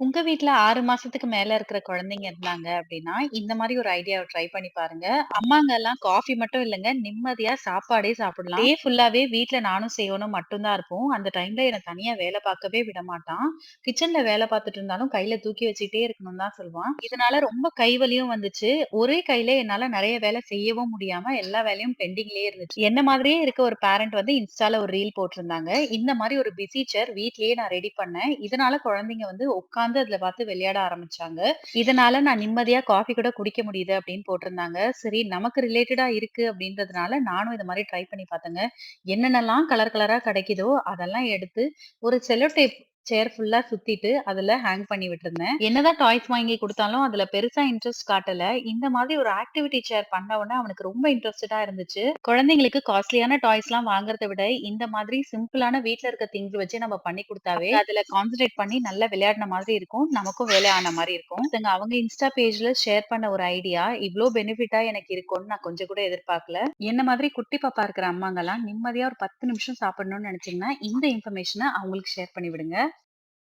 உங்க வீட்ல 6 மாசத்துக்கு மேல இருக்கிற குழந்தைங்க இருந்தாங்க அப்படின்னா, இந்த மாரி ஒரு ஐடியாவ ட்ரை பண்ணி பாருங்க. அம்மாங்கலாம் காஃபி மட்டும் இல்லங்க, நிம்மதியா சாப்பாடே சாப்பிடலாம். டே ஃபுல்லாவே வீட்ல நானும் செய்யணும் மட்டும் தான் இருப்போம். அந்த டைம்ல என்ன தனியா வேல பார்க்கவே விடமாட்டான். கிச்சன்ல வேல பார்த்துட்டு இருந்தாலும் கையில தூக்கி வச்சுட்டே இருக்கணும்னு தான் சொல்வான். இதனால ரொம்ப கை வலியும் வந்துச்சு. ஒரே கையில என்னால நெறைய வேலை செய்யவும் முடியாம எல்லா வேலையும் பெண்டிங்லயே இருந்துச்சு. என்ன மாதிரியே இருக்க ஒரு பேரண்ட் வந்து இன்ஸ்டால ஒரு ரீல் போட்டிருந்தாங்க. இந்த மாரி ஒரு பிஸி சேர் வீட்லயே நான் ரெடி பண்ணேன். இதனால குழந்தைங்க வந்து உட்கார்ந்து அதுல பார்த்து விளையாட ஆரம்பிச்சாங்க. இதனால நான் நிம்மதியா காஃபி கூட குடிக்க முடியுது அப்படின்னு போட்டிருந்தாங்க. சரி நமக்கு ரிலேட்டடா இருக்கு அப்படின்றதுனால நானும் இந்த மாரி ட்ரை பண்ணி பார்த்தேங்க. என்னென்னலாம் கலர் கலரா கிடைக்குதோ அதெல்லாம் எடுத்து ஒரு செல்லோ டேப் சேர் ஃபுல்லா சுத்திட்டு அதுல ஹேங் பண்ணி விட்டுருந்தேன். என்னதான் டாய்ஸ் வாங்கி குடுத்தாலும் அதுல பெருசா இன்ட்ரெஸ்ட் காட்டல. இந்த மாதிரி ஒரு ஆக்டிவிட்டி சேர் பண்ண உடனே அவனுக்கு ரொம்ப இன்ட்ரெஸ்டடா இருந்துச்சு. குழந்தைங்களுக்கு காஸ்ட்லியான டாய்ஸ்லாம் வாங்குறத விட இந்த மாதிரி சிம்பிளான வீட்ல இருக்க திங்ஸ் வச்சு நம்ம பண்ணி குடுத்தாவே அதுல கான்சன்ட்ரேட் பண்ணி நல்லா விளையாடின மாதிரி இருக்கும். நமக்கும் வேலை ஆன மாரி இருக்கும். ஒருத்தங்க அவங்க இன்ஸ்டா பேஜ்ல ஷேர் பண்ண ஒரு ஐடியா இவ்ளோ பெனிஃபிட்டா எனக்கு இருக்கும்னு நான் கொஞ்சம் கூட எதிர்பார்க்கல. என்ன மாதிரி குட்டி பாப்பா இருக்கிற அம்மாங்கலாம் நிம்மதியா ஒரு 10 நிமிஷம் சாப்பிடணும்னு நினைச்சீங்கன்னா, இந்த இன்ஃபர்மேஷன அவங்களுக்கு ஷேர் பண்ணி விடுங்க.